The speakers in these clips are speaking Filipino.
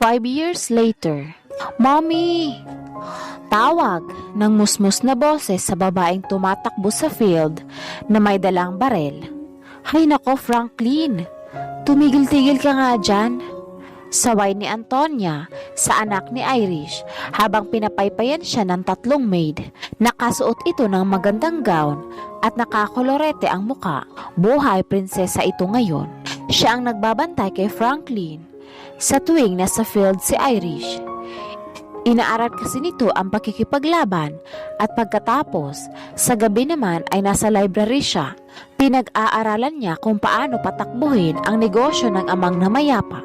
5 years later. Mommy! Tawag ng musmus na boses sa babaeng tumatakbo sa field na may dalang barel. Hay nako, Franklin! Tumigil-tigil ka nga dyan. Saway ni Antonia sa anak ni Irish habang pinapaypayan siya ng 3 maid. Nakasuot ito ng magandang gown at nakakolorete ang muka. Buhay prinsesa ito ngayon. Siya ang nagbabantay kay Franklin sa tuwing nasa field si Irish. Inaaral kasi nito ang pakikipaglaban at pagkatapos, sa gabi naman ay nasa library siya. Pinag-aaralan niya kung paano patakbuhin ang negosyo ng amang namayapa.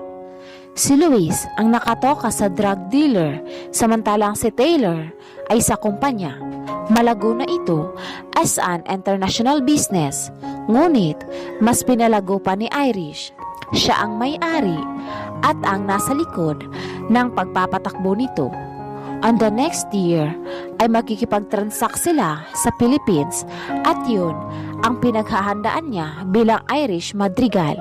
Si Luis ang nakatoka sa drug dealer, samantalang si Taylor ay sa kumpanya. Malago na ito as an international business, ngunit mas pinalago pa ni Irish. Siya ang may-ari at ang nasa likod ng pagpapatakbo nito. On the next year ay makikipag-transact sila sa Philippines at yun ang pinaghahandaan niya bilang Irish Madrigal.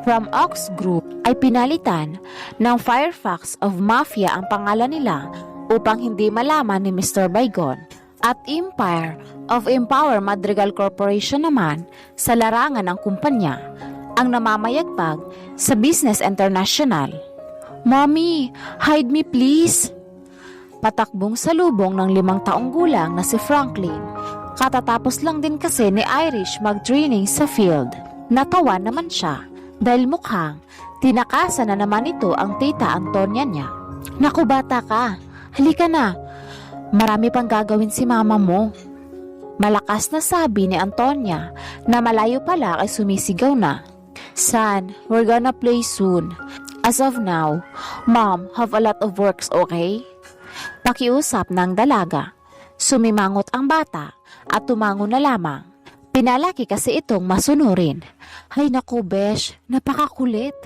From Ox Group ay pinalitan ng Fairfax of Mafia ang pangalan nila upang hindi malaman ni Mr. Baygon, at Empire of Empower Madrigal Corporation naman sa larangan ng kumpanya ang namamayagpag sa Business International. Mommy, hide me please! Patakbong salubong ng 5 taong gulang na si Franklin. Katatapos lang din kasi ni Irish mag-training sa field. Natawa naman siya dahil mukhang tinakasan na naman ito ang tita Antonia niya. Naku bata ka, halika na. Marami pang gagawin si mama mo. Malakas na sabi ni Antonia na malayo pala ay sumisigaw na. Son, we're gonna play soon. As of now, Mom have a lot of works, okay? Pakiusap ng dalaga. Sumimangot ang bata at tumango na lamang. Pinalaki kasi itong masunurin. Hay naku besh, napakakulit.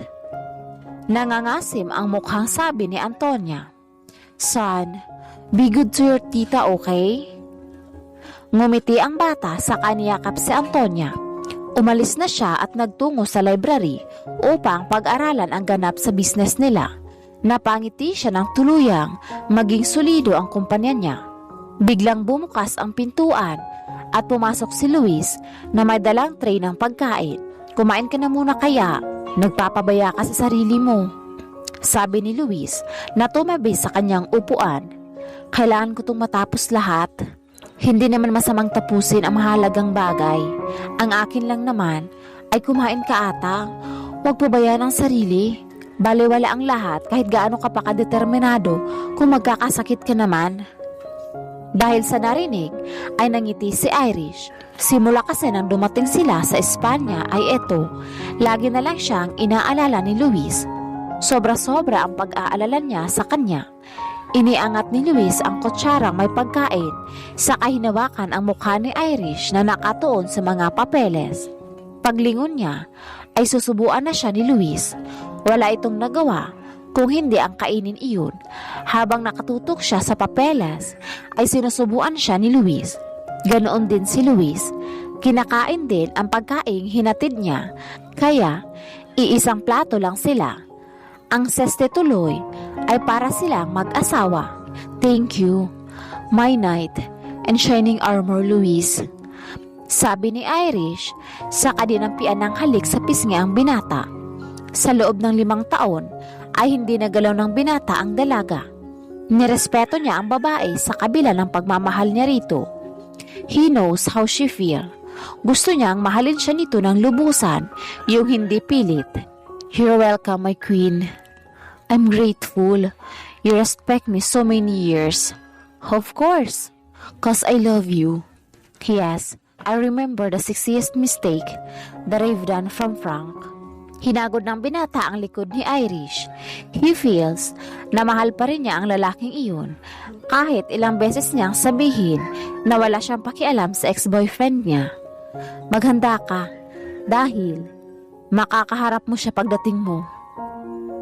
Nangangasim ang mukhang sabi ni Antonia. Son, be good to your tita, okay? Ngumiti ang bata sa kaniyakap si Antonia. Umalis na siya at nagtungo sa library upang pag-aralan ang ganap sa business nila. Napangiti siya ng tuluyang maging solido ang kumpanya niya. Biglang bumukas ang pintuan at pumasok si Luis na may dalang tray ng pagkain. Kumain ka na muna kaya, nagpapabaya ka sa sarili mo. Sabi ni Luis na tumabi sa kanyang upuan. Kailangan ko itong matapos lahat. Hindi naman masamang tapusin ang mahalagang bagay. Ang akin lang naman ay kumain ka ata. Huwag pabayaan ang sarili. Baliwala ang lahat kahit gaano ka pa kadeterminado kung magkakasakit ka naman. Dahil sa narinig ay nangiti si Irish. Simula kasi nang dumating sila sa Espanya ay eto, lagi na lang siyang inaalala ni Luis. Sobra-sobra ang pag-aalala niya sa kanya. Iniangat ni Luis ang kutsarang may pagkain sa kahinawakan ang mukha ni Irish na nakatuon sa mga papeles. Paglingon niya ay susubuan na siya ni Luis. Wala itong nagawa kung hindi ang kainin iyon. Habang nakatutok siya sa papeles, ay sinusubuan siya ni Luis. Ganoon din si Luis. Kinakain din ang pagkaing hinatid niya, kaya iisang plato lang sila. Ang seste tuloy ay para silang mag-asawa. Thank you, my knight and shining armor, Luis. Sabi ni Irish sa kadinampian ng halik sa pisngi ang binata. Sa loob ng 5 taon ay hindi nagalaw ng binata ang dalaga. Nirespeto niya ang babae sa kabila ng pagmamahal niya rito. He knows how she feel. Gusto niyang mahalin siya nito ng lubusan, yung hindi pilit. You're welcome, my queen. I'm grateful. You respect me so many years. Of course, 'cause I love you. Yes, I remember the 6th mistake that I've done from Frank. Hinagod ng binata ang likod ni Irish. He feels na mahal pa rin niya ang lalaking iyon kahit ilang beses niyang sabihin na wala siyang pakialam sa ex-boyfriend niya. Maghanda ka dahil makakaharap mo siya pagdating mo.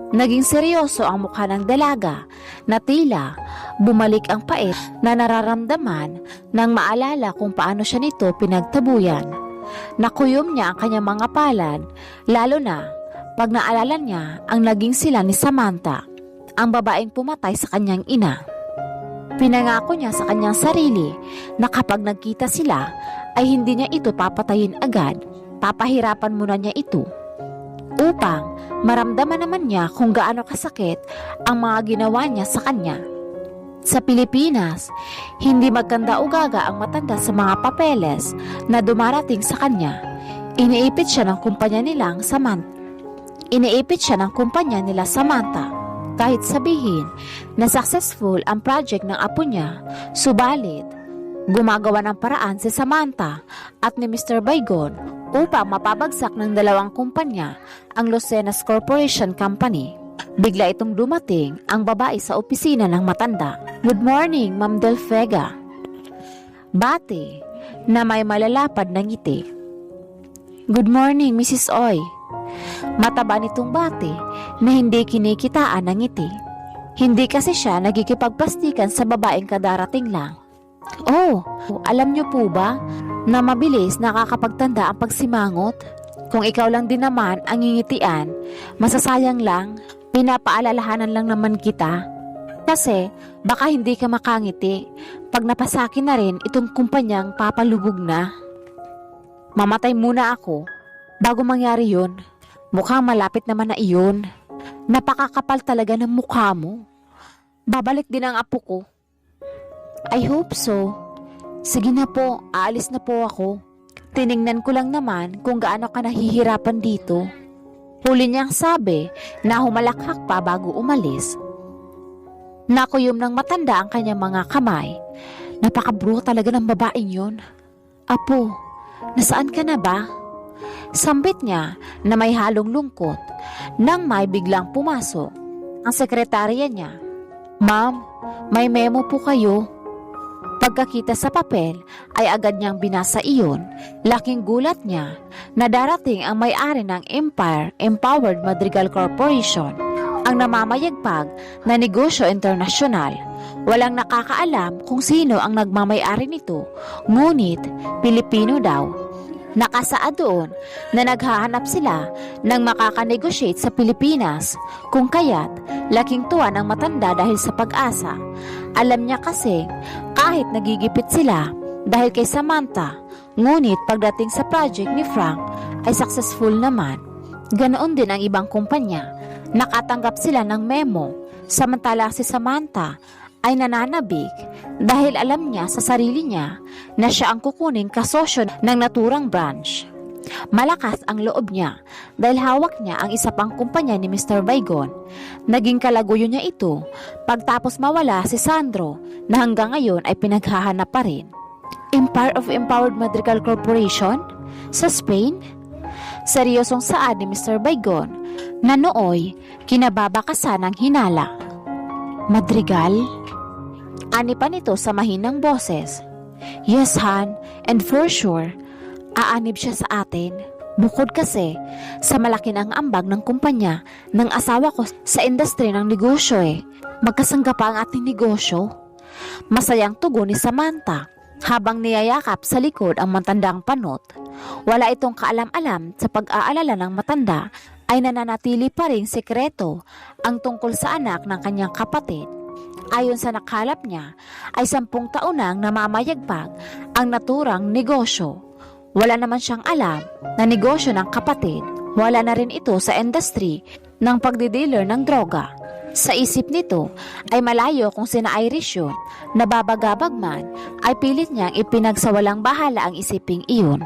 Naging seryoso ang mukha ng dalaga na tila bumalik ang pait na nararamdaman nang maalala kung paano siya nito pinagtabuyan. Nakuyom niya ang kanyang mga palad, lalo na pag naalala niya ang naging sila ni Samantha. ang babaeng pumatay sa kanyang ina. Pinangako niya sa kanyang sarili na kapag nagkita sila ay hindi niya ito papatayin agad, papahirapan muna niya ito upang maramdaman naman niya kung gaano kasakit ang mga ginawa niya sa kanya. Sa Pilipinas, hindi magkanda-ugaga ang matanda sa mga papeles na dumarating sa kanya. Iniipit siya ng kumpanya nila Samantha. Kahit sabihin na successful ang project ng apo niya, subalit gumagawa ng paraan si Samantha at ni Mr. Baygon upang mapabagsak ng dalawang kumpanya ang Lucenas Corporation Company. Bigla itong dumating ang babae sa opisina ng matanda. "Good morning, Ma'am Del Vega." Bati na may malalapad na ngiti. "Good morning, Mrs. Oy." Mataba nitong bati na hindi kinikitaan ng ngiti. Hindi kasi siya nagkikipagplastikan sa babaeng kadarating lang. "Oh, alam niyo po ba na mabilis nakakapagtanda ang pagsimangot? Kung ikaw lang din naman ang ngingitian, masasayang lang. Pinapaalalahanan lang naman kita. Kasi baka hindi ka makangiti pag napasakin na rin itong kumpanyang papalubog na. Mamatay muna ako bago mangyari yun. Mukhang malapit naman na iyon. Napakakapal talaga ng mukha mo. Babalik din ang apo ko." "I hope so. Sige na po, aalis na po ako. Tiningnan ko lang naman kung gaano ka nahihirapan dito." Huli niyang sabi na humalakhak pa bago umalis. Nakuyom ng matanda ang kanyang mga kamay. Napakabruto talaga ng babaeng yun. "Apo, nasaan ka na ba?" Sambit niya na may halong lungkot nang may biglang pumasok ang sekretarya niya. "Ma'am, may memo po kayo." Pagkakita sa papel ay agad niyang binasa iyon. Laking gulat niya na darating ang may-ari ng Empire Empowered Madrigal Corporation, ang namamayagpag na negosyo internasyonal. Walang nakakaalam kung sino ang nagmamay-ari nito, ngunit Pilipino daw. Nakasaad doon na naghahanap sila ng makakanegosyate sa Pilipinas, kung kaya't laking tuwa ng matanda dahil sa pag-asa. Alam niya kasi kahit nagigipit sila dahil kay Samantha, ngunit pagdating sa project ni Frank ay successful naman. Ganoon din ang ibang kumpanya. Nakatanggap sila ng memo, samantala si Samantha ay nananabik dahil alam niya sa sarili niya na siya ang kukuning kasosyo ng naturang branch. Malakas ang loob niya dahil hawak niya ang isa pang kumpanya ni Mr. Baygon. Naging kalaguyo niya ito pagtapos mawala si Sandro na hanggang ngayon ay pinaghahanap pa rin. Empire of Empowered Madrigal Corporation? Sa Spain? Seryosong saad ni Mr. Baygon na nooy kinababakasan ng hinala. "Madrigal?" Ani pa nito sa mahinang boses. "Yes, Han, and for sure, aanib siya sa atin. Bukod kasi sa malaki ng ambag ng kumpanya ng asawa ko sa industry ng negosyo Magkasangga pa ang ating negosyo." Masayang tugon ni Samantha habang niyayakap sa likod ang matandang panot. Wala itong kaalam-alam sa pag-aalala ng matanda ay nananatili pa ring sekreto ang tungkol sa anak ng kanyang kapatid. Ayon sa nakalap niya ay 10 taon nang namamayagpag ang naturang negosyo. Wala naman siyang alam na negosyo ng kapatid. Wala na rin ito sa industry ng pagdidealer ng droga. Sa isip nito ay malayo kung sina Irish yun. Nababagabag man ay pilit niyang ipinagsawalang bahala ang isiping iyon.